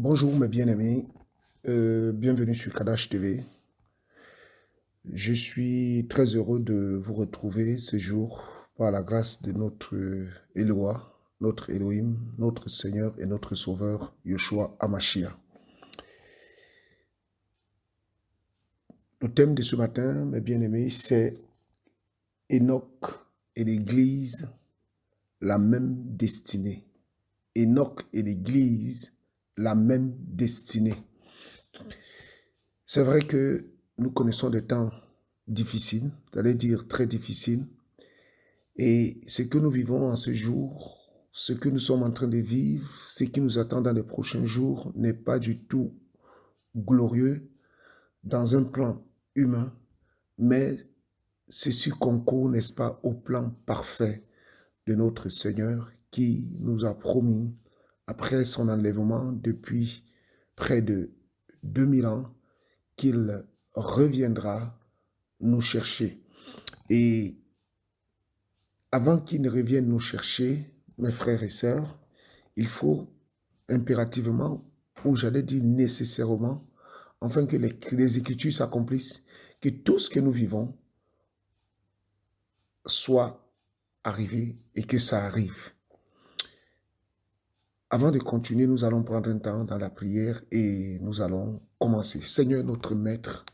Bonjour mes bien-aimés, bienvenue sur Kadash TV. Je suis très heureux de vous retrouver ce jour par la grâce de notre Éloi, notre Elohim, notre Seigneur et notre Sauveur, Yeshua HaMashiach. Le thème de ce matin, mes bien-aimés, c'est Enoch et l'Église, la même destinée. Enoch et l'Église, la même destinée. C'est vrai que nous connaissons des temps difficiles, j'allais dire très difficiles, et ce que nous vivons en ce jour, ce que nous sommes en train de vivre, ce qui nous attend dans les prochains jours n'est pas du tout glorieux dans un plan humain, mais ceci concourt, n'est-ce pas, au plan parfait de notre Seigneur qui nous a promis, après son enlèvement depuis près de 2000 ans, qu'il reviendra nous chercher. Et avant qu'il ne revienne nous chercher, mes frères et sœurs, il faut impérativement, ou j'allais dire nécessairement, afin que les Écritures s'accomplissent, que tout ce que nous vivons soit arrivé et que ça arrive. Avant de continuer, nous allons prendre un temps dans la prière et nous allons commencer. Seigneur, notre Maître,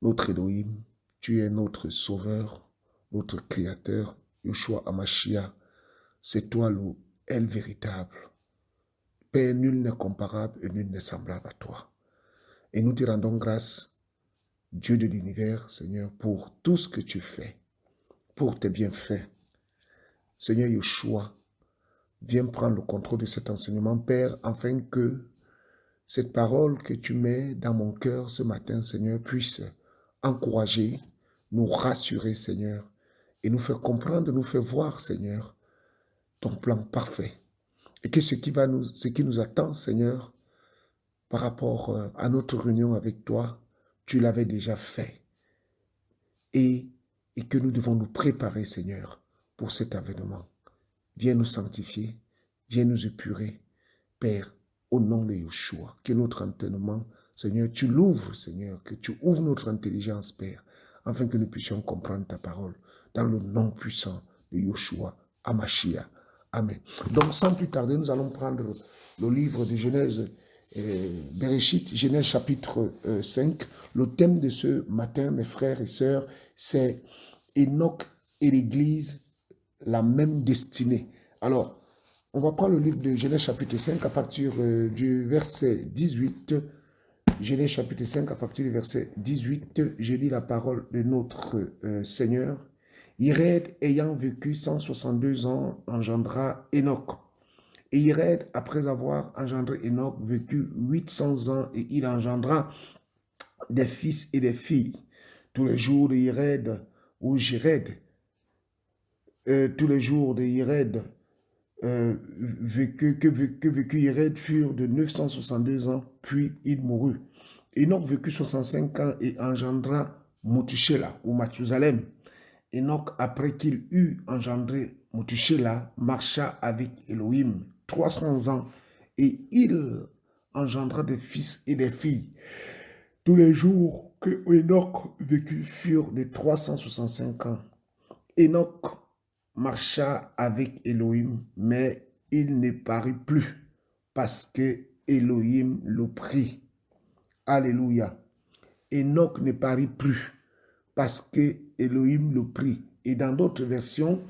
notre Elohim, tu es notre Sauveur, notre Créateur, Yeshua HaMashiach. C'est toi le El véritable. Père, nul n'est comparable et nul n'est semblable à toi. Et nous te rendons grâce Dieu de l'univers, Seigneur, pour tout ce que tu fais, pour tes bienfaits. Seigneur Yeshua, viens prendre le contrôle de cet enseignement, Père, afin que cette parole que tu mets dans mon cœur ce matin, Seigneur, puisse encourager, nous rassurer, Seigneur, et nous faire comprendre, nous faire voir, Seigneur, ton plan parfait. Et que ce qui nous attend, Seigneur, par rapport à notre réunion avec toi, tu l'avais déjà fait. Et que nous devons nous préparer, Seigneur, pour cet avènement. Viens nous sanctifier, viens nous épurer, Père, au nom de Yeshua, que notre entraînement, Seigneur, tu l'ouvres, Seigneur, que tu ouvres notre intelligence, Père, afin que nous puissions comprendre ta parole, dans le nom puissant de Yeshua, Amashia. Amen. Donc, sans plus tarder, nous allons prendre le livre de Genèse, Bereshit, Genèse chapitre 5. Le thème de ce matin, mes frères et sœurs, c'est Enoch et l'Église, la même destinée. Alors, on va prendre le livre de Genèse chapitre 5 à partir du verset 18. Genèse chapitre 5 à partir du verset 18. Je lis la parole de notre Seigneur. Ired, ayant vécu 162 ans, engendra Enoch. Et Ired, après avoir engendré Enoch, vécut 800 ans et il engendra des fils et des filles. Tous les jours de Ired, ou Jéred, tous les jours de Ired, vécu Ired furent de 962 ans, puis il mourut. Enoch vécut 65 ans et engendra Mothusélah ou Mathusalem. Enoch, après qu'il eut engendré Mothusélah, marcha avec Elohim 300 ans et il engendra des fils et des filles. Tous les jours que Enoch vécut furent de 365 ans. Enoch marcha avec Elohim, mais il ne parut plus parce que Elohim le prit. Alléluia. Enoch ne parut plus parce que Elohim le prit. Et dans d'autres versions,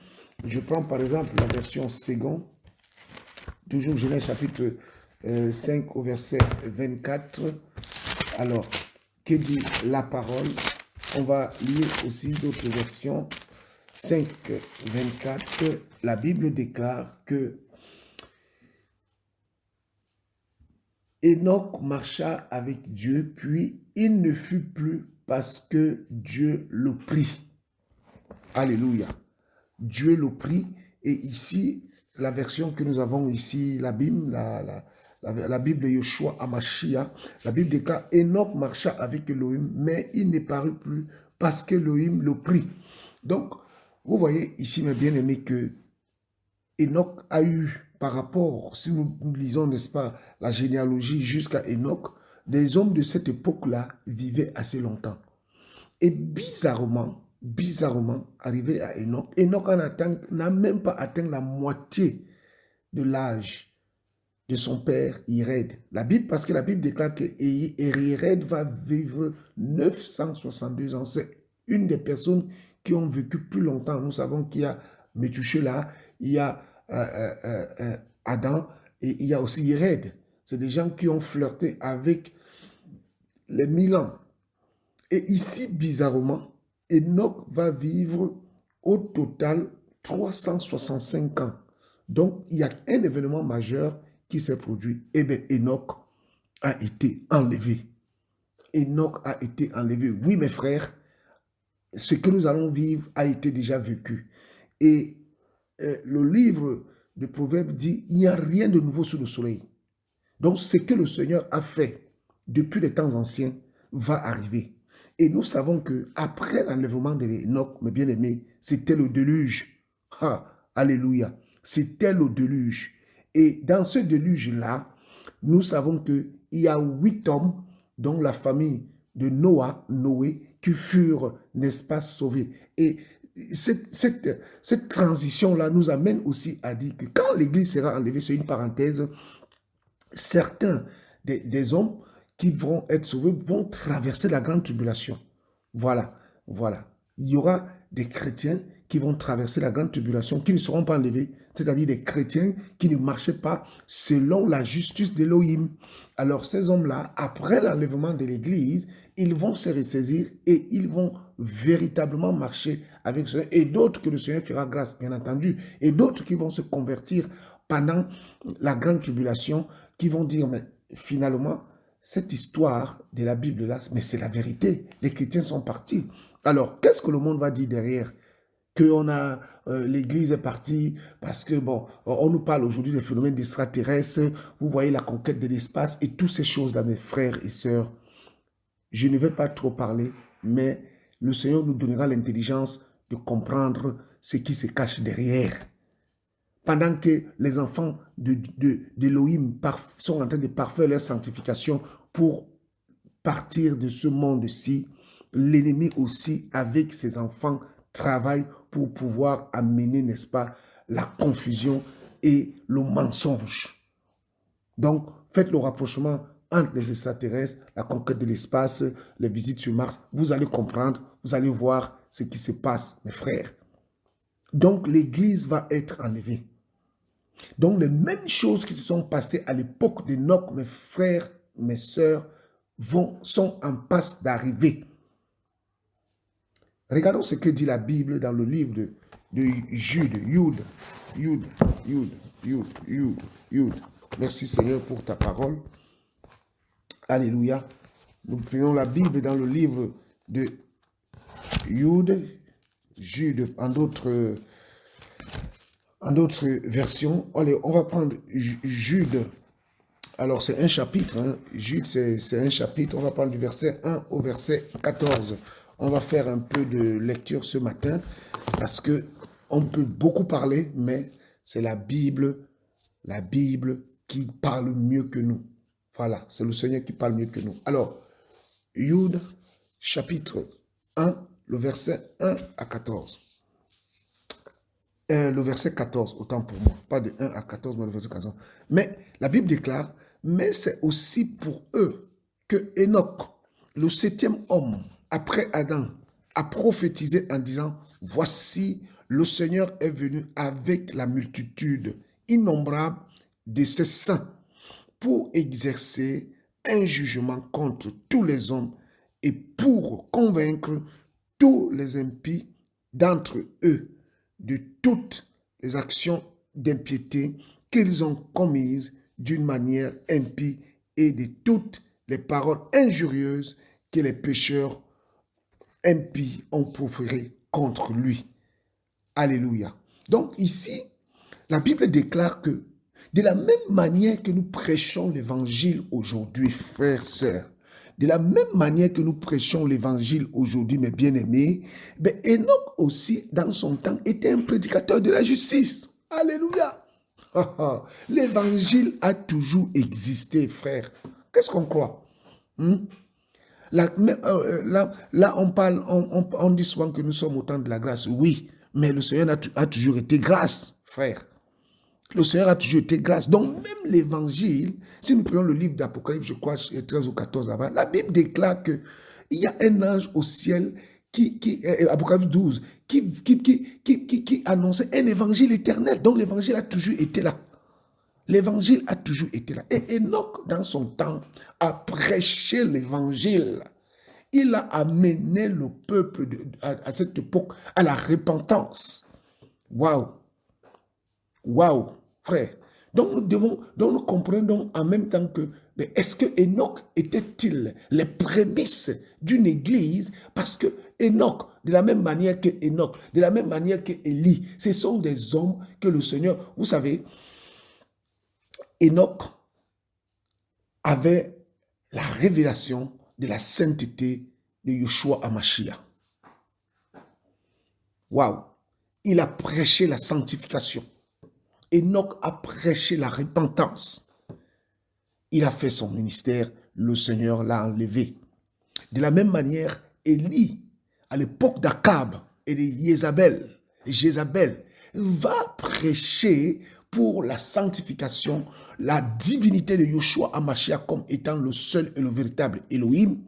je prends par exemple la version seconde, toujours Genèse chapitre 5 au verset 24. Alors, que dit la parole? On va lire aussi d'autres versions. 5, 24, la Bible déclare que Enoch marcha avec Dieu, puis il ne fut plus parce que Dieu le prit. Alléluia. Dieu le prit. Et ici, la version que nous avons ici, la Bible, la Bible de Yeshua Amashia, la Bible déclare Enoch marcha avec Elohim, mais il ne parut plus parce que Elohim le prit. Donc, vous voyez ici, mes bien-aimés, que Enoch a eu, par rapport, si nous lisons, n'est-ce pas, la généalogie jusqu'à Enoch, des hommes de cette époque-là vivaient assez longtemps. Et bizarrement, arrivé à Enoch, Enoch n'a même pas atteint la moitié de l'âge de son père Ired. Parce que la Bible déclare que Ired va vivre 962 ans. C'est une des personnes qui ont vécu plus longtemps. Nous savons qu'il y a Methushélah, il y a Adam et il y a aussi Ired. C'est des gens qui ont flirté avec les 1000 ans. Et ici, bizarrement, Enoch va vivre au total 365 ans. Donc, il y a un événement majeur qui s'est produit. Eh bien, Enoch a été enlevé. Enoch a été enlevé. Oui, mes frères, ce que nous allons vivre a été déjà vécu. Et le livre de Proverbes dit, il n'y a rien de nouveau sous le soleil. Donc, ce que le Seigneur a fait depuis les temps anciens va arriver. Et nous savons que après l'enlèvement de Enoch, mes bien-aimés, c'était le déluge. Alléluia. C'était le déluge. Et dans ce déluge-là, nous savons qu'il y a 8 hommes, dont la famille de Noé, qui furent, n'est-ce pas, sauvés. Et cette transition-là nous amène aussi à dire que quand l'Église sera enlevée, c'est une parenthèse, certains des hommes qui vont être sauvés vont traverser la grande tribulation. Voilà. Il y aura des chrétiens qui vont traverser la grande tribulation, qui ne seront pas enlevés, c'est-à-dire des chrétiens qui ne marchaient pas selon la justice d'Élohim. Alors ces hommes-là, après l'enlèvement de l'Église, ils vont se ressaisir et ils vont véritablement marcher avec le Seigneur. Et d'autres que le Seigneur fera grâce, bien entendu. Et d'autres qui vont se convertir pendant la grande tribulation, qui vont dire, mais finalement, cette histoire de la Bible là, mais c'est la vérité. Les chrétiens sont partis. Alors, qu'est-ce que le monde va dire derrière? L'Église est partie parce que, bon, on nous parle aujourd'hui des phénomènes d'extraterrestres, vous voyez la conquête de l'espace et toutes ces choses-là, mes frères et sœurs. Je ne vais pas trop parler, mais le Seigneur nous donnera l'intelligence de comprendre ce qui se cache derrière. Pendant que les enfants d'Élohim sont en train de parfaire leur sanctification pour partir de ce monde-ci, l'ennemi aussi, avec ses enfants, travaille pour pouvoir amener, n'est-ce pas, la confusion et le mensonge. Donc, faites le rapprochement entre les extraterrestres, la conquête de l'espace, les visites sur Mars. Vous allez comprendre, vous allez voir ce qui se passe, mes frères. Donc, l'Église va être enlevée. Donc, les mêmes choses qui se sont passées à l'époque d'Enoch, mes frères, mes sœurs, sont en passe d'arriver. Regardons ce que dit la Bible dans le livre de Jude. Jude. Merci Seigneur pour ta parole. Alléluia. Nous prions la Bible dans le livre de Jude, en d'autres versions. Allez, on va prendre Jude. Alors, c'est un chapitre. Hein. Jude, c'est un chapitre. On va prendre du verset 1 au verset 14. On va faire un peu de lecture ce matin parce que on peut beaucoup parler, mais c'est la Bible qui parle mieux que nous. Voilà, c'est le Seigneur qui parle mieux que nous. Alors, Jude, chapitre 1, le verset 1 à 14. Le verset 14, autant pour moi. Pas de 1 à 14, mais le verset 14. Mais la Bible déclare, mais c'est aussi pour eux que Enoch, le 7e homme, après Adam, a prophétisé en disant, voici, le Seigneur est venu avec la multitude innombrable de ses saints pour exercer un jugement contre tous les hommes et pour convaincre tous les impies d'entre eux de toutes les actions d'impiété qu'ils ont commises d'une manière impie et de toutes les paroles injurieuses que les pécheurs impies ont proférées contre lui. Alléluia. Donc ici, la Bible déclare que de la même manière que nous prêchons l'évangile aujourd'hui, frères, sœurs, de la même manière que nous prêchons l'évangile aujourd'hui, mes bien-aimés, Enoch aussi, dans son temps, était un prédicateur de la justice. Alléluia. L'évangile a toujours existé, frère. Qu'est-ce qu'on croit? Là, on parle, on dit souvent que nous sommes au temps de la grâce. Oui, mais le Seigneur a toujours été grâce, frère. Le Seigneur a toujours été grâce. Donc, même l'évangile, si nous prenons le livre d'Apocalypse, je crois, 13 ou 14 avant, la Bible déclare qu'il y a un ange au ciel, Apocalypse 12, qui annonçait un évangile éternel. Donc, l'évangile a toujours été là. L'évangile a toujours été là. Et Enoch, dans son temps, a prêché l'évangile. Il a amené le peuple à cette époque à la repentance. Waouh! Waouh, frère. Donc nous comprenons en même temps que, est-ce que Enoch était-il les prémices d'une église? Parce que Enoch, de la même manière que Enoch, de la même manière que Élie, ce sont des hommes que le Seigneur, vous savez, Enoch avait la révélation de la sainteté de Yeshua HaMashiach. Waouh! Il a prêché la sanctification. Enoch a prêché la repentance. Il a fait son ministère, le Seigneur l'a enlevé. De la même manière, Élie, à l'époque d'Akab et de Jézabel, va prêcher pour la sanctification, la divinité de Yeshua HaMashiach comme étant le seul et le véritable Elohim.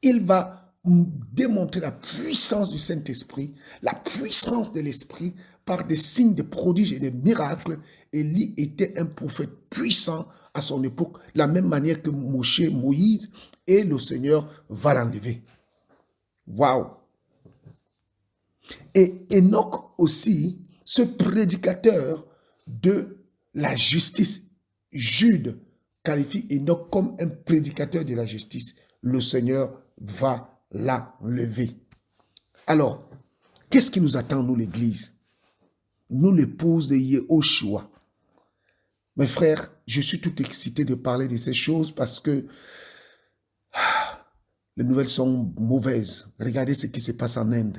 Il va démontrer la puissance du Saint-Esprit, la puissance de l'Esprit par des signes, des prodiges et des miracles. Élie était un prophète puissant à son époque, de la même manière que Moïse, et le Seigneur va l'enlever. Waouh! Et Enoch aussi, ce prédicateur de la justice. Jude qualifie Enoch comme un prédicateur de la justice. Le Seigneur va l'enlever. Alors, qu'est-ce qui nous attend, nous, l'Église? Nous, l'épouse de Yehoshua. Mes frères, je suis tout excité de parler de ces choses parce que les nouvelles sont mauvaises. Regardez ce qui se passe en Inde.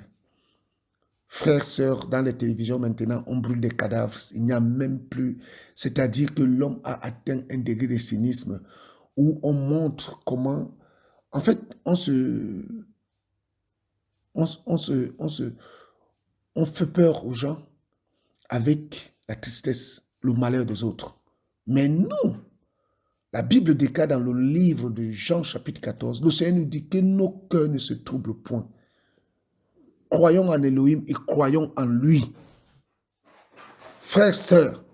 Frères, sœurs, dans les télévisions maintenant, on brûle des cadavres. Il n'y a même plus... C'est-à-dire que l'homme a atteint un degré de cynisme où on montre comment... En fait, on fait peur aux gens avec la tristesse, le malheur des autres. Mais nous, la Bible déclare dans le livre de Jean chapitre 14, le Seigneur nous dit que nos cœurs ne se troublent point. Croyons en Elohim et croyons en lui. Frères, sœurs,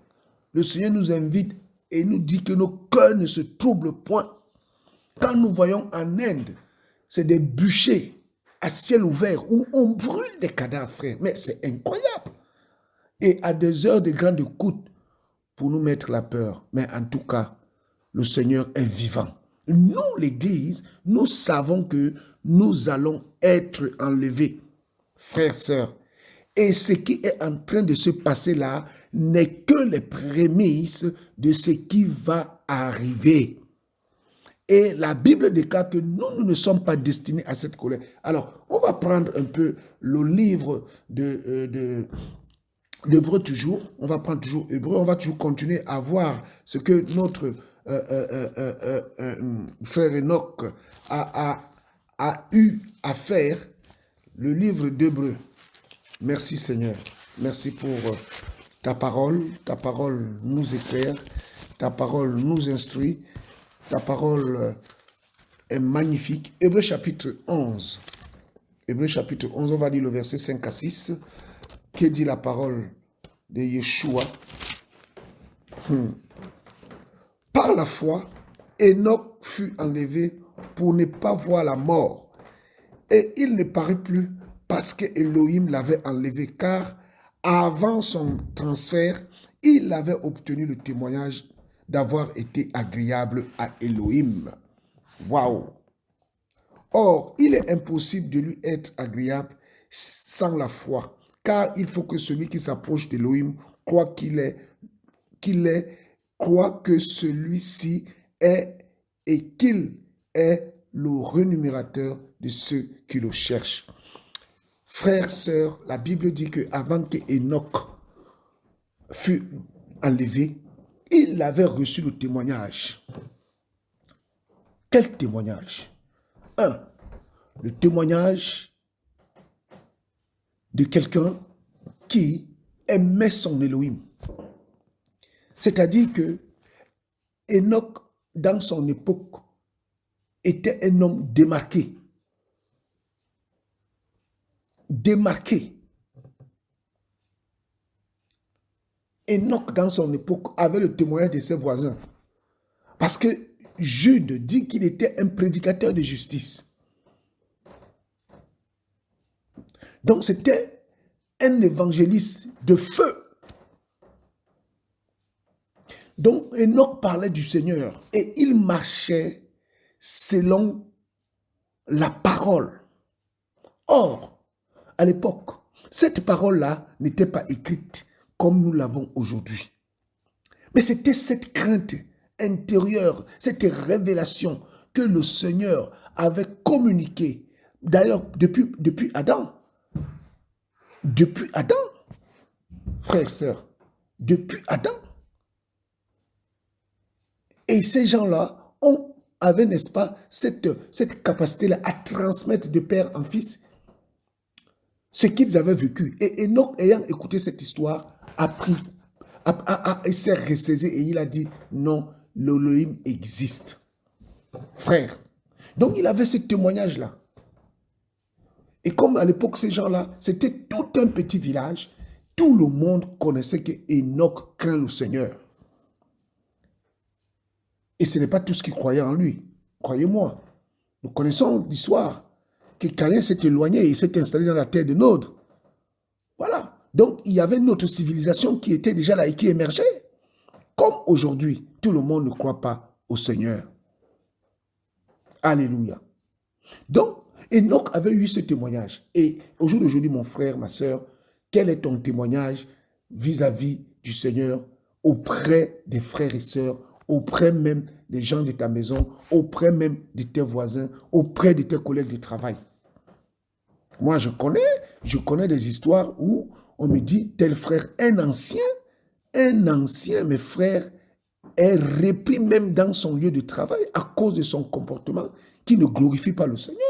le Seigneur nous invite et nous dit que nos cœurs ne se troublent point. Quand nous voyons en Inde, c'est des bûchers à ciel ouvert où on brûle des cadavres, frères. Mais c'est incroyable. Et à des heures de grande écoute pour nous mettre la peur. Mais en tout cas, le Seigneur est vivant. Nous, l'Église, nous savons que nous allons être enlevés. Frères, sœurs, et ce qui est en train de se passer là n'est que les prémices de ce qui va arriver. Et la Bible déclare que nous ne sommes pas destinés à cette colère. Alors, on va prendre un peu le livre d'Hébreu toujours. On va prendre toujours Hébreu. On va toujours continuer à voir ce que notre frère Enoch a eu à faire. Le livre d'Hébreu. Merci Seigneur. Merci pour ta parole. Ta parole nous éclaire. Ta parole nous instruit. Ta parole est magnifique. Hébreu chapitre 11. Hébreu chapitre 11, on va lire le verset 5 à 6. Que dit la parole de Yeshua? Par la foi, Enoch fut enlevé pour ne pas voir la mort. Et il ne paraît plus parce que Elohim l'avait enlevé, car avant son transfert, il avait obtenu le témoignage d'avoir été agréable à Elohim. Waouh! Or, il est impossible de lui être agréable sans la foi, car il faut que celui qui s'approche d'Elohim croit croit que celui-ci est et qu'il est le rémunérateur de ceux qui le cherchent. Frères, sœurs, la Bible dit qu'avant que Enoch fût enlevé, il avait reçu le témoignage. Quel témoignage? Le témoignage de quelqu'un qui aimait son Elohim. C'est-à-dire que Enoch, dans son époque, était un homme démarqué. Démarqué. Enoch, dans son époque, avait le témoignage de ses voisins. Parce que Jude dit qu'il était un prédicateur de justice. Donc, c'était un évangéliste de feu. Donc, Enoch parlait du Seigneur et il marchait selon la parole. Or, à l'époque, cette parole-là n'était pas écrite comme nous l'avons aujourd'hui. Mais c'était cette crainte intérieure, cette révélation que le Seigneur avait communiquée. D'ailleurs, depuis Adam. Depuis Adam, frères et sœurs, depuis Adam. Et ces gens-là avaient, n'est-ce pas, cette capacité-là à transmettre de père en fils ce qu'ils avaient vécu. Et Enoch, ayant écouté cette histoire, il s'est ressaisi et il a dit, non, l'Elohim existe. Frère. Donc il avait ce témoignage-là. Et comme à l'époque, ces gens-là, c'était tout un petit village, tout le monde connaissait que Enoch craint le Seigneur. Et ce n'est pas tous qui croyaient en lui. Croyez-moi, nous connaissons l'histoire que Caïn s'est éloigné et s'est installé dans la terre de Nod. Voilà. Donc, il y avait une autre civilisation qui était déjà là et qui émergeait. Comme aujourd'hui, tout le monde ne croit pas au Seigneur. Alléluia. Donc, Enoch avait eu ce témoignage. Et au jour d'aujourd'hui, mon frère, ma soeur, quel est ton témoignage vis-à-vis du Seigneur auprès des frères et sœurs, auprès même des gens de ta maison, auprès même de tes voisins, auprès de tes collègues de travail? Moi, je connais des histoires où on me dit, tel frère, un ancien, mes frères, est repris même dans son lieu de travail à cause de son comportement qui ne glorifie pas le Seigneur.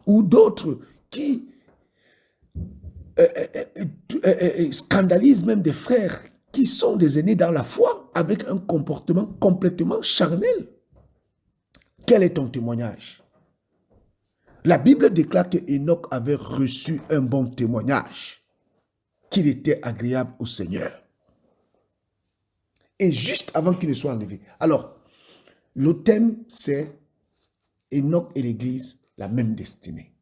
Ou d'autres qui scandalisent même des frères qui sont des aînés dans la foi avec un comportement complètement charnel. Quel est ton témoignage? La Bible déclare que Enoch avait reçu un bon témoignage, qu'il était agréable au Seigneur. Et juste avant qu'il ne soit enlevé. Alors, le thème, c'est Enoch et l'Église, la même destinée.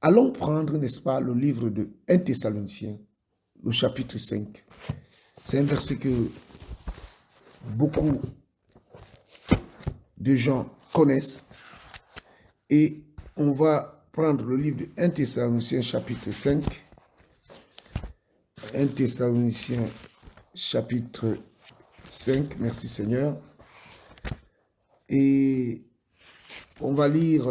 Allons prendre, n'est-ce pas, le livre de 1 Thessaloniciens, le chapitre 5. C'est un verset que beaucoup de gens connaissent. Et on va prendre le livre de 1 Thessaloniciens, chapitre 5. 1 Thessaloniciens, chapitre 5. Merci Seigneur. Et on va lire...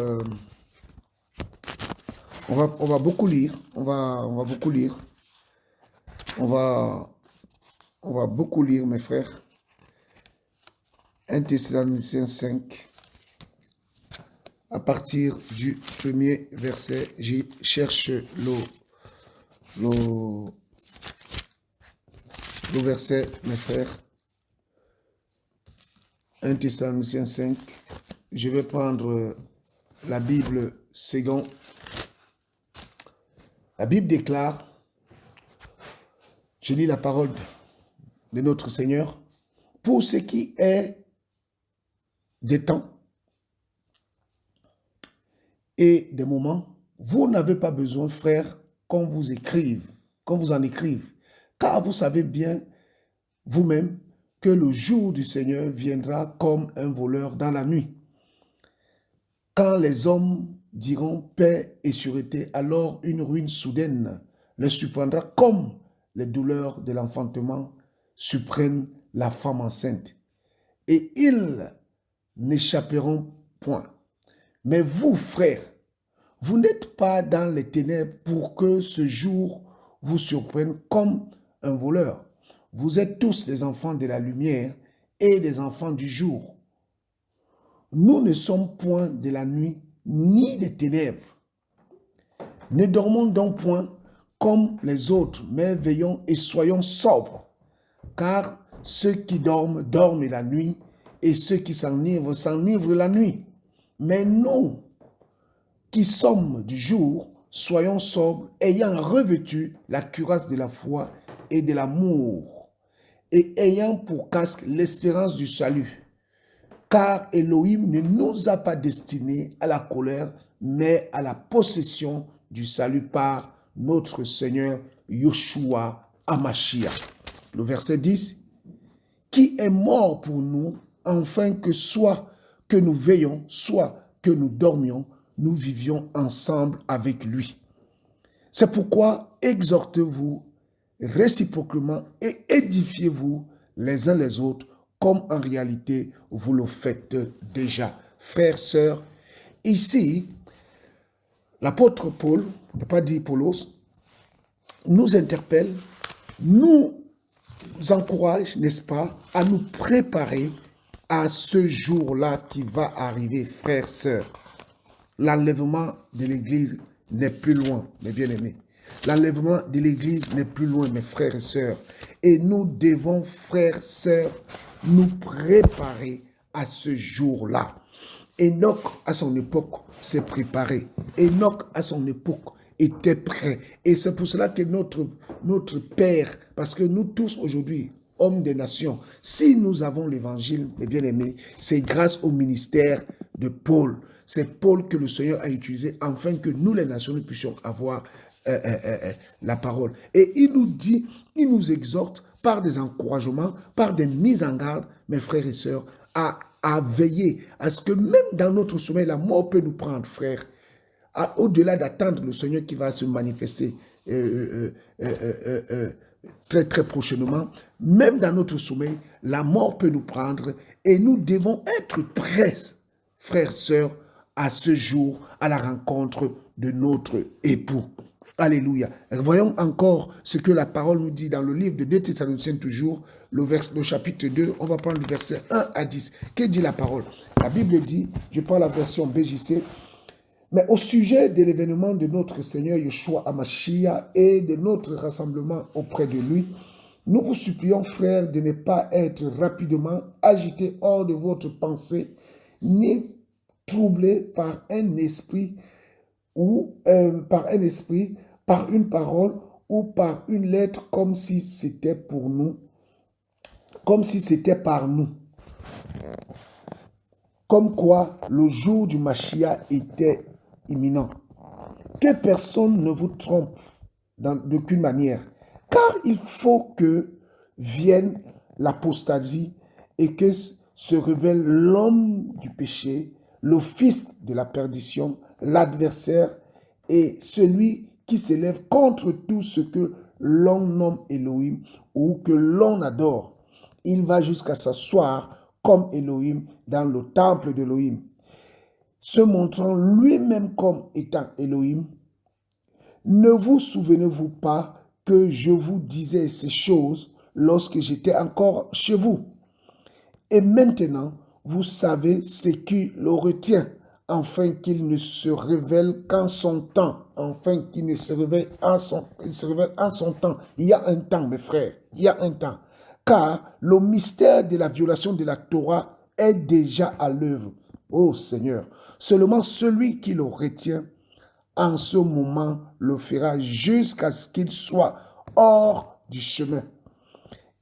On va beaucoup lire. On va beaucoup lire. On va beaucoup lire, mes frères. 1 Thessaloniciens 5. À partir du premier verset, je cherche le verset, mes frères. 1 Thessaloniciens 5. Je vais prendre la Bible second. La Bible déclare, je lis la parole de notre Seigneur, pour ce qui est des temps et des moments, vous n'avez pas besoin, frères, qu'on vous en écrive, car vous savez bien vous-même que le jour du Seigneur viendra comme un voleur dans la nuit. Quand les hommes diront paix et sûreté, alors une ruine soudaine les surprendra comme les douleurs de l'enfantement surprennent la femme enceinte. Et ils n'échapperont point. Mais vous, frères, vous n'êtes pas dans les ténèbres pour que ce jour vous surprenne comme un voleur. Vous êtes tous des enfants de la lumière et des enfants du jour. Nous ne sommes point de la nuit ni des ténèbres. Ne dormons donc point comme les autres, mais veillons et soyons sobres. Car ceux qui dorment, dorment la nuit, et ceux qui s'enivrent, s'enivrent la nuit. Mais nous, qui sommes du jour, soyons sobres, ayant revêtu la cuirasse de la foi et de l'amour, et ayant pour casque l'espérance du salut. Car Elohim ne nous a pas destinés à la colère, mais à la possession du salut par notre Seigneur Yoshua Hamashiach. Le verset 10, qui est mort pour nous, afin que soit que nous veillions, soit que nous dormions, nous vivions ensemble avec lui. C'est pourquoi exhortez-vous réciproquement et édifiez-vous les uns les autres, comme en réalité vous le faites déjà. Frères, sœurs, ici, l'apôtre Paul, pour ne pas dire Paulos, nous interpelle, nous encourage, n'est-ce pas, à nous préparer à ce jour-là qui va arriver, frères, sœurs. L'enlèvement de l'Église n'est plus loin, mes bien-aimés. L'enlèvement de l'Église n'est plus loin, mes frères et sœurs. Et nous devons, frères, sœurs, nous préparer à ce jour-là. Enoch, à son époque, s'est préparé. Enoch, à son époque, était prêt. Et c'est pour cela que notre Père, parce que nous tous aujourd'hui, hommes des nations, si nous avons l'évangile, mes bien-aimés, c'est grâce au ministère de Paul. C'est Paul que le Seigneur a utilisé afin que nous, les nations, nous puissions avoir la parole. Et il nous dit, il nous exhorte par des encouragements, par des mises en garde, mes frères et sœurs, à veiller à ce que même dans notre sommeil, la mort peut nous prendre, frère. Au-delà d'attendre le Seigneur qui va se manifester très très prochainement, même dans notre sommeil, la mort peut nous prendre et nous devons être prêts, frères, sœurs, à ce jour, à la rencontre de notre époux. Alléluia. Voyons encore ce que la parole nous dit dans le livre de 2 Thessaloniciens toujours, le chapitre 2, on va prendre le verset 1 à 10. Que dit la parole? La Bible dit, je prends la version BJC, mais au sujet de l'événement de notre Seigneur Yeshua Hamashiach et de notre rassemblement auprès de lui, nous vous supplions, frères, de ne pas être rapidement agités hors de votre pensée, ni troublés par un esprit par une parole ou par une lettre, comme si c'était pour nous, comme si c'était par nous. Comme quoi le jour du Mashiach était imminent. Que personne ne vous trompe d'aucune manière, car il faut que vienne l'apostasie et que se révèle l'homme du péché, le fils de la perdition, l'adversaire et celui qui s'élève contre tout ce que l'on nomme Elohim ou que l'on adore. Il va jusqu'à s'asseoir comme Elohim dans le temple d'Elohim, se montrant lui-même comme étant Elohim. Ne vous souvenez-vous pas que je vous disais ces choses lorsque j'étais encore chez vous? Et maintenant, vous savez ce qui le retient, afin qu'il ne se révèle qu'en son temps, afin qu'il ne se révèle en son temps. Il y a un temps, mes frères, il y a un temps. Car le mystère de la violation de la Torah est déjà à l'œuvre. Ô Seigneur, seulement celui qui le retient en ce moment le fera jusqu'à ce qu'il soit hors du chemin.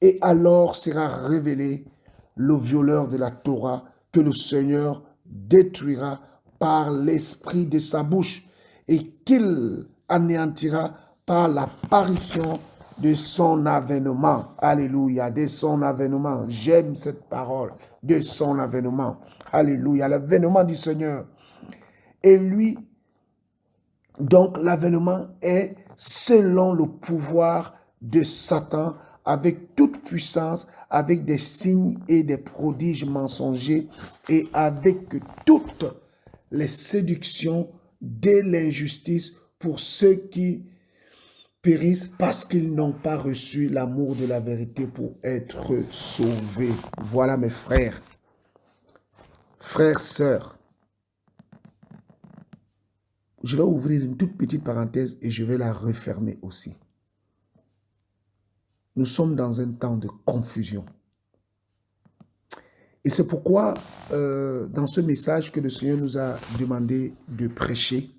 Et alors sera révélé le violeur de la Torah que le Seigneur détruira par l'esprit de sa bouche et qu'il anéantira par l'apparition de son avènement. Alléluia, de son avènement. J'aime cette parole, de son avènement. Alléluia, l'avènement du Seigneur. Et lui, donc l'avènement est selon le pouvoir de Satan, avec toute puissance, avec des signes et des prodiges mensongers et avec toutes les séductions de l'injustice pour ceux qui périssent parce qu'ils n'ont pas reçu l'amour de la vérité pour être sauvés. Voilà mes frères, sœurs. Je vais ouvrir une toute petite parenthèse et je vais la refermer aussi. Nous sommes dans un temps de confusion. Et c'est pourquoi, dans ce message que le Seigneur nous a demandé de prêcher,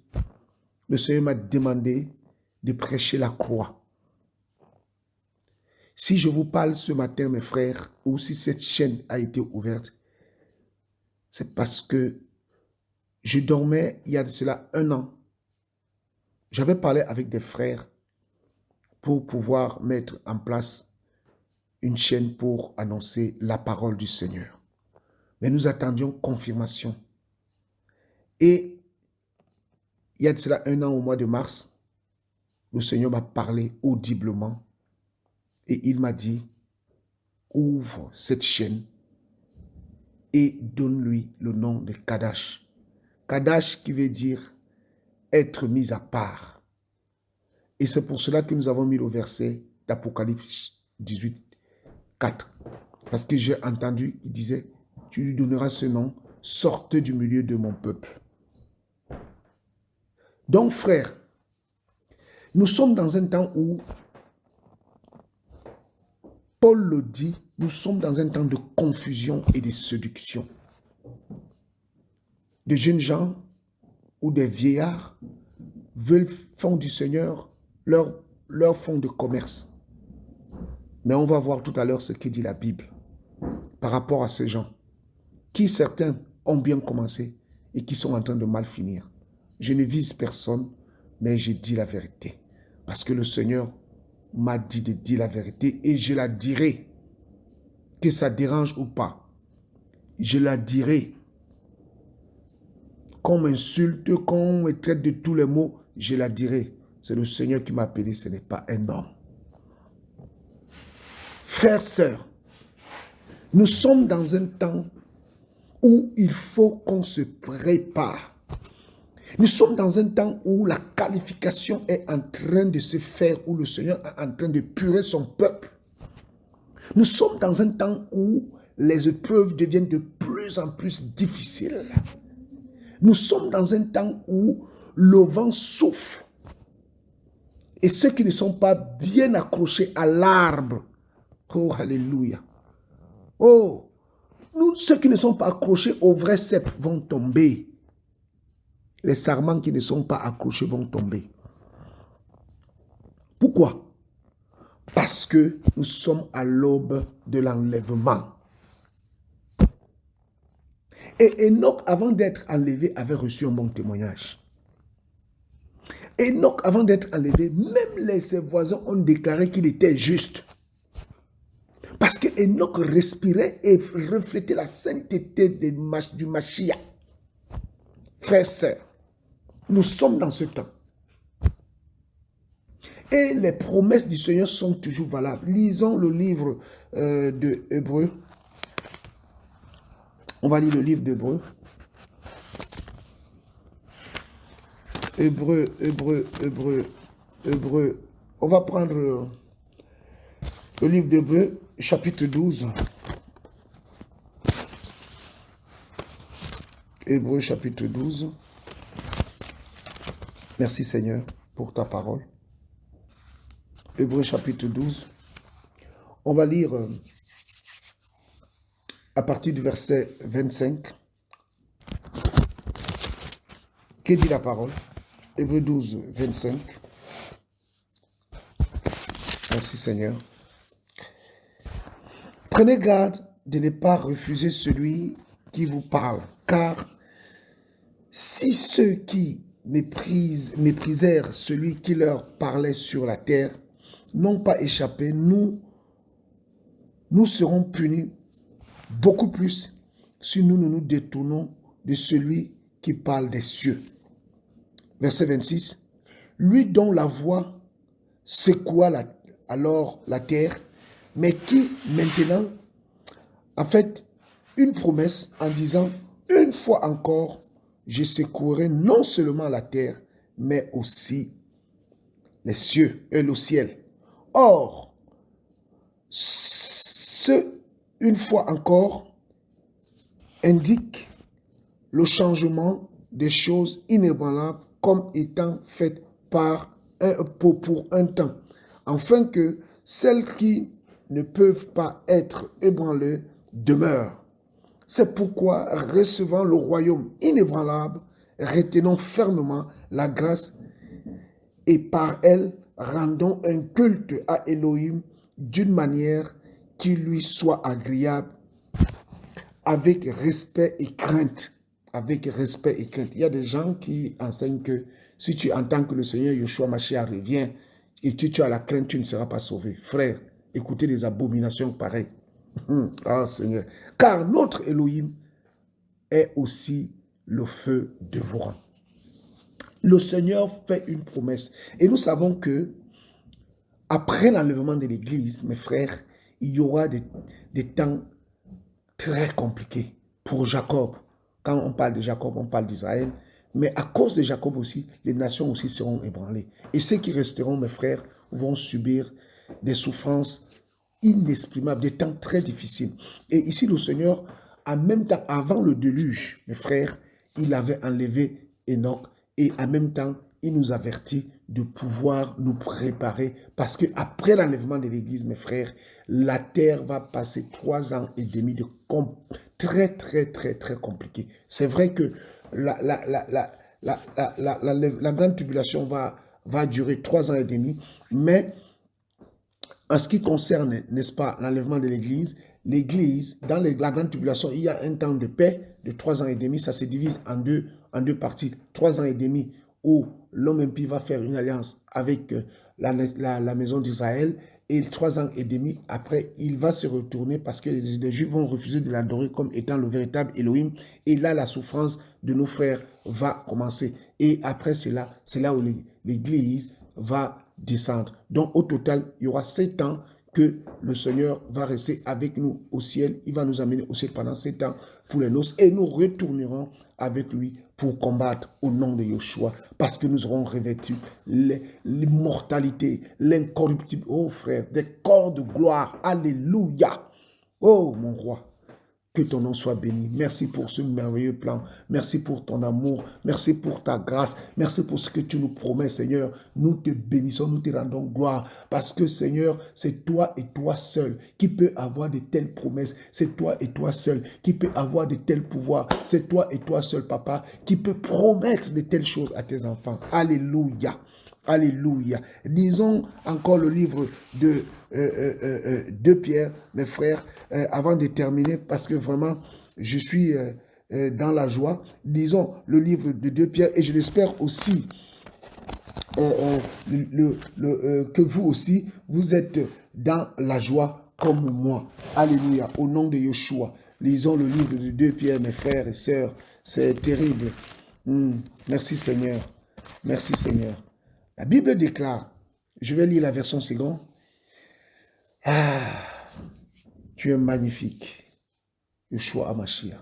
le Seigneur m'a demandé de prêcher la croix. Si je vous parle ce matin, mes frères, ou si cette chaîne a été ouverte, c'est parce que je dormais il y a de cela 1 an. J'avais parlé avec des frères pour pouvoir mettre en place une chaîne pour annoncer la parole du Seigneur. Mais nous attendions confirmation. Et il y a de cela 1 an au mois de mars, le Seigneur m'a parlé audiblement et il m'a dit, ouvre cette chaîne et donne-lui le nom de Kadash. Kadash qui veut dire être mis à part. Et c'est pour cela que nous avons mis le verset d'Apocalypse 18, 4. Parce que j'ai entendu, il disait, tu lui donneras ce nom, sortez du milieu de mon peuple. Donc, frères, nous sommes dans un temps où, Paul le dit, nous sommes dans un temps de confusion et de séduction. de jeunes gens ou des vieillards font du Seigneur leur fonds de commerce. Mais on va voir tout à l'heure ce que dit la Bible par rapport à ces gens, qui certains ont bien commencé et qui sont en train de mal finir. Je ne vise personne, mais je dis la vérité. Parce que le Seigneur m'a dit de dire la vérité et je la dirai. Que ça dérange ou pas. Je la dirai. Qu'on m'insulte, qu'on me traite de tous les mots, je la dirai. C'est le Seigneur qui m'a appelé, ce n'est pas un homme. Frères, sœurs, nous sommes dans un temps où il faut qu'on se prépare. Nous sommes dans un temps où la qualification est en train de se faire, où le Seigneur est en train de purer son peuple. Nous sommes dans un temps où les épreuves deviennent de plus en plus difficiles. Nous sommes dans un temps où le vent souffle. Et ceux qui ne sont pas bien accrochés à l'arbre, oh, alléluia. Oh, ceux qui ne sont pas accrochés au vrai cep vont tomber. Les sarments qui ne sont pas accrochés vont tomber. Pourquoi? Parce que nous sommes à l'aube de l'enlèvement. Et Enoch, avant d'être enlevé, avait reçu un bon témoignage. Enoch, avant d'être enlevé, même ses voisins ont déclaré qu'il était juste. Parce que Enoch respirait et reflétait la sainteté du Mashiach. Frères, sœurs, nous sommes dans ce temps. Et les promesses du Seigneur sont toujours valables. Lisons le livre de Hébreux. On va lire le livre d'Hébreux. Hébreux. On va prendre le livre d'Hébreux, chapitre 12. Hébreux, chapitre 12. Merci Seigneur pour ta parole. Hébreux, chapitre 12. On va lire à partir du verset 25. Que dit la parole? Hébreux 12, 25. Merci Seigneur. Prenez garde de ne pas refuser celui qui vous parle, car si ceux qui méprisèrent celui qui leur parlait sur la terre n'ont pas échappé, nous serons punis beaucoup plus si nous ne nous détournons de celui qui parle des cieux. Verset 26. Lui dont la voix secoua alors la terre, mais qui maintenant a fait une promesse en disant, une fois encore, je secouerai non seulement la terre, mais aussi les cieux et le ciel. Or, une fois encore, indique le changement des choses inébranlables comme étant faites pour un temps, afin que celles qui ne peuvent pas être ébranlées demeurent. C'est pourquoi, recevant le royaume inébranlable, retenons fermement la grâce et par elle, rendons un culte à Elohim d'une manière qui lui soit agréable, avec respect et crainte. Avec respect et crainte. Il y a des gens qui enseignent que si tu entends que le Seigneur Yeshua Mashiach revient et que tu as la crainte, tu ne seras pas sauvé. Frère, écoutez des abominations pareilles. Ah Seigneur. Car notre Elohim est aussi le feu dévorant. Le Seigneur fait une promesse. Et nous savons que après l'enlèvement de l'Église, mes frères, il y aura des temps très compliqués pour Jacob. Quand on parle de Jacob, on parle d'Israël. Mais à cause de Jacob aussi, les nations aussi seront ébranlées. Et ceux qui resteront, mes frères, vont subir des souffrances inexprimables, des temps très difficiles. Et ici, le Seigneur, en même temps, avant le déluge, mes frères, il avait enlevé Enoch. Et en même temps, il nous avertit de pouvoir nous préparer. Parce qu'après l'enlèvement de l'Église, mes frères, la terre va passer 3 ans et demi de très compliqué. C'est vrai que la grande tribulation va durer 3 ans et demi, mais en ce qui concerne, n'est-ce pas, l'enlèvement de l'Église, dans la grande tribulation, il y a un temps de paix de 3 ans et demi. Ça se divise en deux parties. 3 ans et demi où l'homme impie va faire une alliance avec la maison d'Israël. Et 3 ans et demi après, il va se retourner parce que les Juifs vont refuser de l'adorer comme étant le véritable Elohim. Et là, la souffrance de nos frères va commencer. Et après cela, c'est là où l'Église va descendre. Donc, au total, il y aura 7 ans que le Seigneur va rester avec nous au ciel. Il va nous amener au ciel pendant 7 ans pour les noces et nous retournerons avec lui pour combattre au nom de Yeshua parce que nous aurons revêtu l'immortalité, l'incorruptible. Oh frère, des corps de gloire. Alléluia. Oh mon roi. Que ton nom soit béni. Merci pour ce merveilleux plan. Merci pour ton amour. Merci pour ta grâce. Merci pour ce que tu nous promets, Seigneur. Nous te bénissons, nous te rendons gloire. Parce que, Seigneur, c'est toi et toi seul qui peut avoir de telles promesses. C'est toi et toi seul qui peut avoir de tels pouvoirs. C'est toi et toi seul, Papa, qui peut promettre de telles choses à tes enfants. Alléluia. Alléluia. Lisons encore le livre de Pierre, mes frères, avant de terminer, parce que vraiment, je suis dans la joie. Lisons le livre de 2 Pierre, et je l'espère aussi que vous aussi, vous êtes dans la joie comme moi. Alléluia. Au nom de Yeshua. Lisons le livre de 2 Pierre, mes frères et sœurs. C'est terrible. Merci Seigneur. Merci Seigneur. La Bible déclare, je vais lire la version seconde. Ah, tu es magnifique, Yeshua HaMashiach.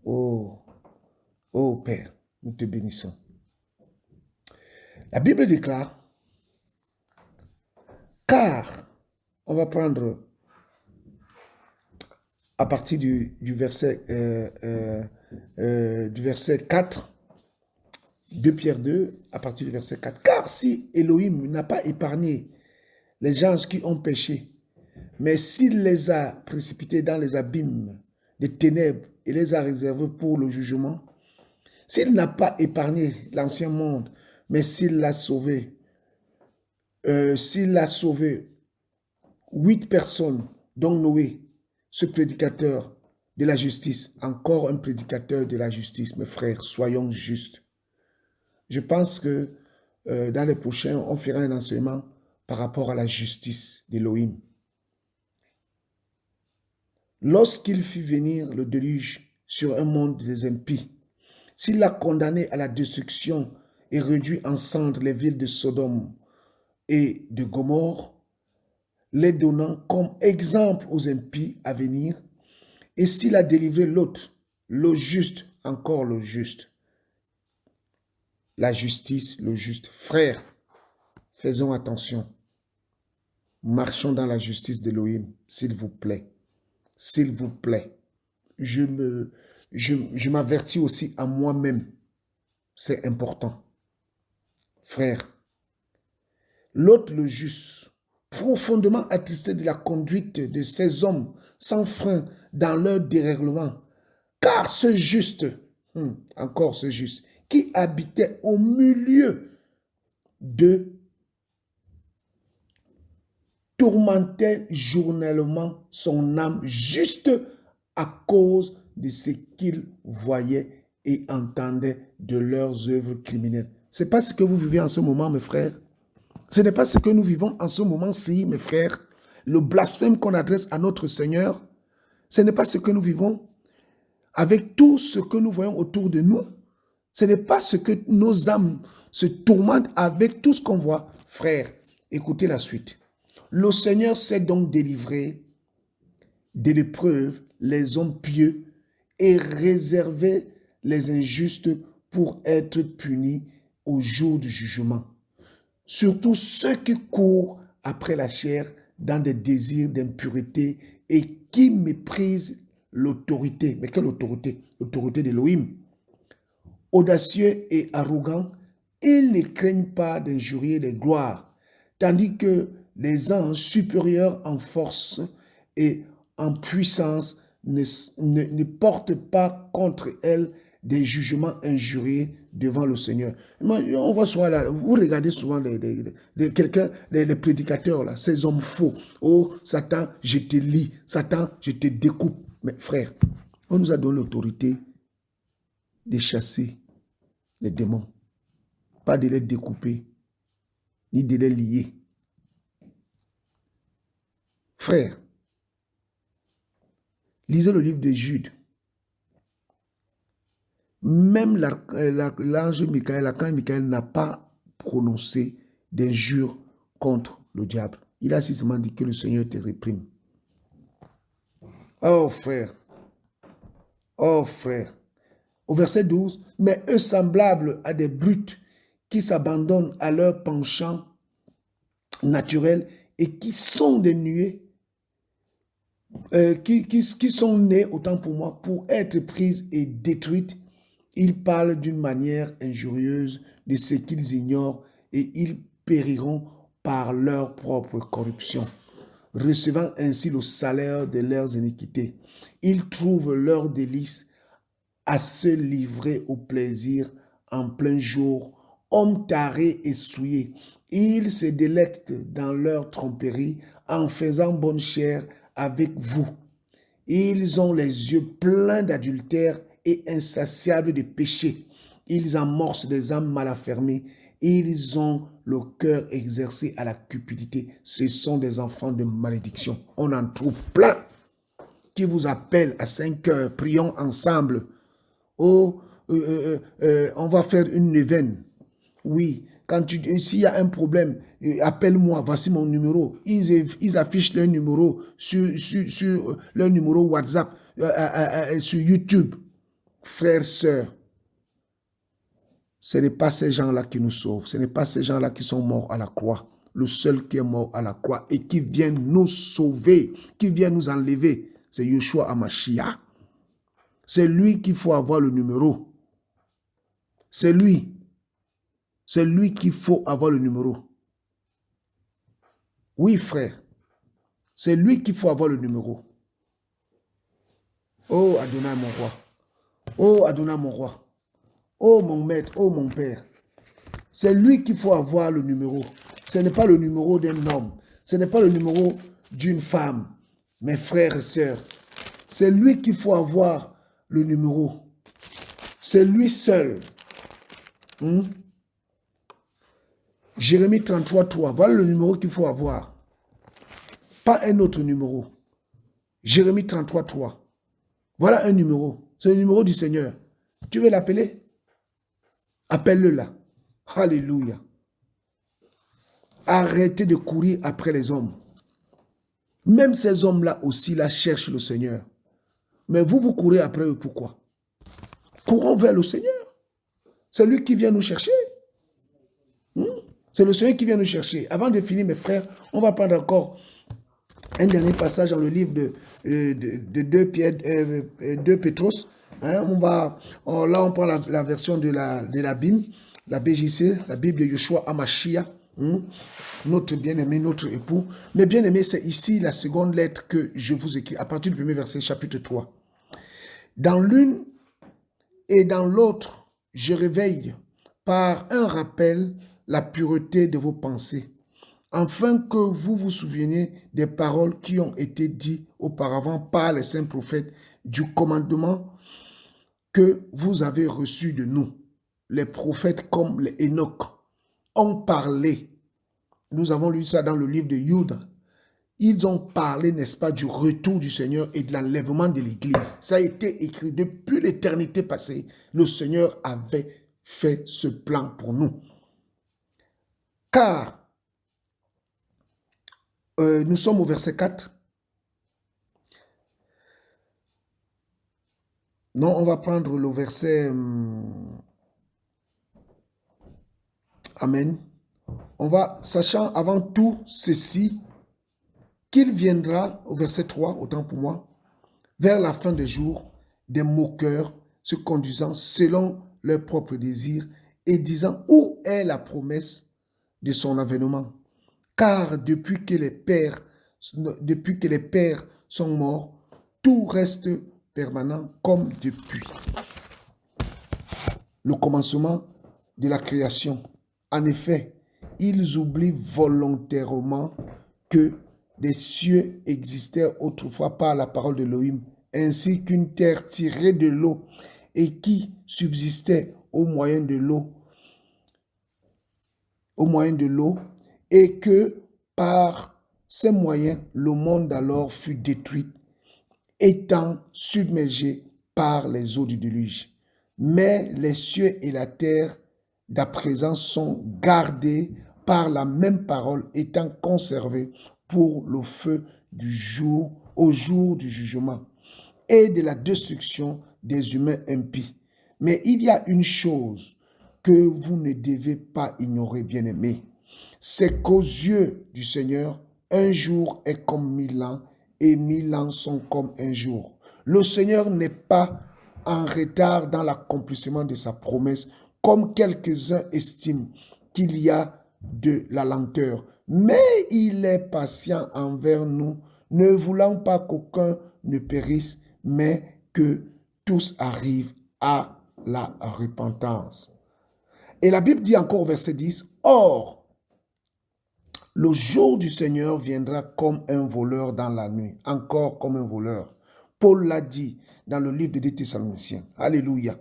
Oh, oh Père, nous te bénissons. La Bible déclare, car, on va prendre à partir du verset 4, 2 Pierre 2, à partir du verset 4. Car si Elohim n'a pas épargné les gens qui ont péché, mais s'il les a précipités dans les abîmes des ténèbres et les a réservés pour le jugement, s'il n'a pas épargné l'ancien monde, mais s'il l'a sauvé 8 personnes, dont Noé, ce prédicateur de la justice, encore un prédicateur de la justice, mes frères, soyons justes. Je pense que dans les prochains, on fera un enseignement par rapport à la justice d'Elohim. Lorsqu'il fit venir le déluge sur un monde des impies, s'il a condamné à la destruction et réduit en cendres les villes de Sodome et de Gomorrhe, les donnant comme exemple aux impies à venir, et s'il a délivré l'autre, le juste, encore le juste, la justice, le juste. Frères, faisons attention. Marchons dans la justice d'Elohim, s'il vous plaît. S'il vous plaît. Je m'avertis aussi à moi-même. C'est important. Frères, l'autre, le juste, profondément attristé de la conduite de ces hommes sans frein dans leur dérèglement. Car ce juste, encore ce juste, qui habitait au milieu de tourmentait journellement son âme juste à cause de ce qu'il voyait et entendait de leurs œuvres criminelles. Ce n'est pas ce que vous vivez en ce moment, mes frères. Ce n'est pas ce que nous vivons en ce moment-ci, mes frères. Le blasphème qu'on adresse à notre Seigneur, ce n'est pas ce que nous vivons avec tout ce que nous voyons autour de nous. Ce n'est pas ce que nos âmes se tourmentent avec tout ce qu'on voit. Frères, écoutez la suite. Le Seigneur s'est donc délivré de l'épreuve les hommes pieux et réservé les injustes pour être punis au jour du jugement. Surtout ceux qui courent après la chair dans des désirs d'impureté et qui méprisent l'autorité. Mais quelle autorité? L'autorité d'Elohim. Audacieux et arrogants, ils ne craignent pas d'injurier les gloires, tandis que les anges supérieurs en force et en puissance ne portent pas contre elles des jugements injurieux devant le Seigneur. Moi, on voit souvent là, vous regardez souvent les prédicateurs, là, ces hommes faux. Oh, Satan, je te lis. Satan, je te découpe. Mais frère, on nous a donné l'autorité de chasser les démons. Pas de les découper, ni de les lier. Frère, lisez le livre de Jude. Même l'ange Michael, l'archange Michael n'a pas prononcé d'injure contre le diable. Il a simplement dit que le Seigneur te réprime. Oh frère, au verset 12, mais eux semblables à des brutes qui s'abandonnent à leur penchant naturel et qui sont des nuées, qui sont nés, autant pour moi, pour être prises et détruites. Ils parlent d'une manière injurieuse de ce qu'ils ignorent et ils périront par leur propre corruption, recevant ainsi le salaire de leurs iniquités. Ils trouvent leur délice à se livrer au plaisir en plein jour, hommes tarés et souillés. Ils se délectent dans leur tromperie en faisant bonne chère avec vous. Ils ont les yeux pleins d'adultère et insatiables de péché. Ils amorcent des âmes mal affermées. Ils ont le cœur exercé à la cupidité. Ce sont des enfants de malédiction. On en trouve plein qui vous appellent à 5 heures. Prions ensemble. Oh, on va faire une neuvaine. Oui, s'il y a un problème, appelle-moi, voici mon numéro. Ils affichent leur numéro sur leur numéro WhatsApp, sur YouTube. Frères, sœurs, ce n'est pas ces gens-là qui nous sauvent. Ce n'est pas ces gens-là qui sont morts à la croix. Le seul qui est mort à la croix et qui vient nous sauver, qui vient nous enlever, c'est Yeshua HaMashiach. C'est lui qu'il faut avoir le numéro. C'est lui. C'est lui qu'il faut avoir le numéro. Oui, frère. C'est lui qu'il faut avoir le numéro. Oh, Adonai, mon roi. Oh, Adonai, mon roi. Oh, mon maître. Oh, mon père. C'est lui qu'il faut avoir le numéro. Ce n'est pas le numéro d'un homme. Ce n'est pas le numéro d'une femme. Mes frères et sœurs, c'est lui qu'il faut avoir le numéro. C'est lui seul. Jérémie 33, 3. Voilà le numéro qu'il faut avoir. Pas un autre numéro. Jérémie 33, 3. Voilà un numéro. C'est le numéro du Seigneur. Tu veux l'appeler? Appelle-le là. Alléluia. Arrêtez de courir après les hommes. Même ces hommes-là aussi, là, cherchent le Seigneur. Mais vous courez après eux, pourquoi? Courons vers le Seigneur. C'est lui qui vient nous chercher. C'est le Seigneur qui vient nous chercher. Avant de finir, mes frères, on va prendre encore un dernier passage dans le livre de 2 Pétros. Hein, là, on prend la version de la BIM, la BJC, la Bible de Yeshua HaMashiach, notre bien-aimé, notre époux. Mais bien-aimé, c'est ici la seconde lettre que je vous écris, à partir du premier verset, chapitre 3. Dans l'une et dans l'autre, je réveille par un rappel la pureté de vos pensées, afin que vous vous souveniez des paroles qui ont été dites auparavant par les saints prophètes, du commandement que vous avez reçu de nous. Les prophètes comme les Enoch ont parlé. Nous avons lu ça dans le livre de Jude. Ils ont parlé, n'est-ce pas, du retour du Seigneur et de l'enlèvement de l'Église. Ça a été écrit depuis l'éternité passée. Le Seigneur avait fait ce plan pour nous. Car, nous sommes au verset 4. Non, on va prendre le verset... Amen. On va, sachant avant tout ceci, qu'il viendra, au verset 3, autant pour moi, vers la fin des jours, des moqueurs se conduisant selon leurs propres désirs et disant où est la promesse de son avènement. Car depuis que les pères sont morts, tout reste permanent comme depuis. le commencement de la création. En effet, ils oublient volontairement que des cieux existaient autrefois par la parole de Elohim, ainsi qu'une terre tirée de l'eau et qui subsistait au moyen de l'eau, et que par ces moyens, le monde alors fut détruit, étant submergé par les eaux du déluge. Mais les cieux et la terre d'à présent sont gardés par la même parole, étant conservés pour le feu du jour, au jour du jugement et de la destruction des humains impies. Mais il y a une chose que vous ne devez pas ignorer, bien-aimés, c'est qu'aux yeux du Seigneur, un jour est comme 1000 ans et 1000 ans sont comme un jour. Le Seigneur n'est pas en retard dans l'accomplissement de sa promesse, comme quelques-uns estiment qu'il y a de la lenteur. Mais il est patient envers nous, ne voulant pas qu'aucun ne périsse, mais que tous arrivent à la repentance. Et la Bible dit encore au verset 10, « Or, le jour du Seigneur viendra comme un voleur dans la nuit, encore comme un voleur. » Paul l'a dit dans le livre des Thessaloniciens. Alléluia.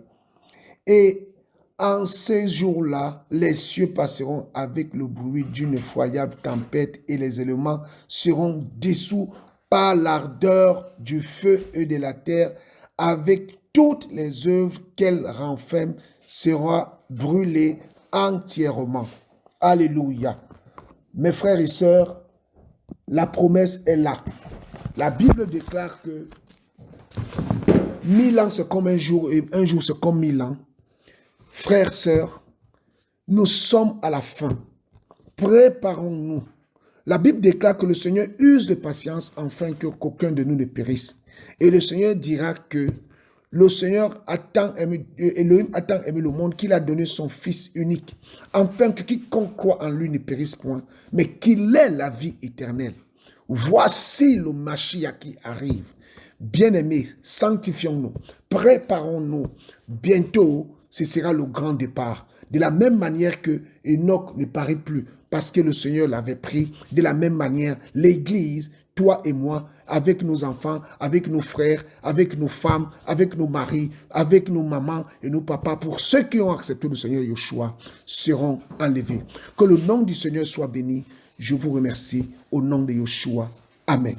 Et en ces jours-là, les cieux passeront avec le bruit d'une effroyable tempête et les éléments seront dissous par l'ardeur du feu et de la terre, avec toutes les œuvres qu'elle renferme sera brûlée entièrement. Alléluia. Mes frères et sœurs, la promesse est là. La Bible déclare que 1000 ans c'est comme un jour et un jour c'est comme 1000 ans. Frères, sœurs, nous sommes à la fin. Préparons-nous. La Bible déclare que le Seigneur use de patience afin qu'aucun de nous ne périsse. Et le Seigneur dira que le Seigneur a tant aimé, Elohim a tant aimé le monde qu'il a donné son Fils unique, afin que quiconque croit en lui ne périsse point, mais qu'il ait la vie éternelle. Voici le Mashiach qui arrive. Bien-aimés, sanctifions-nous, préparons-nous. Bientôt, ce sera le grand départ. De la même manière que Enoch ne paraît plus, parce que le Seigneur l'avait pris, de la même manière, l'Église, toi et moi, avec nos enfants, avec nos frères, avec nos femmes, avec nos maris, avec nos mamans et nos papas, pour ceux qui ont accepté le Seigneur Yeshua, seront enlevés. Que le nom du Seigneur soit béni. Je vous remercie au nom de Yeshua. Amen.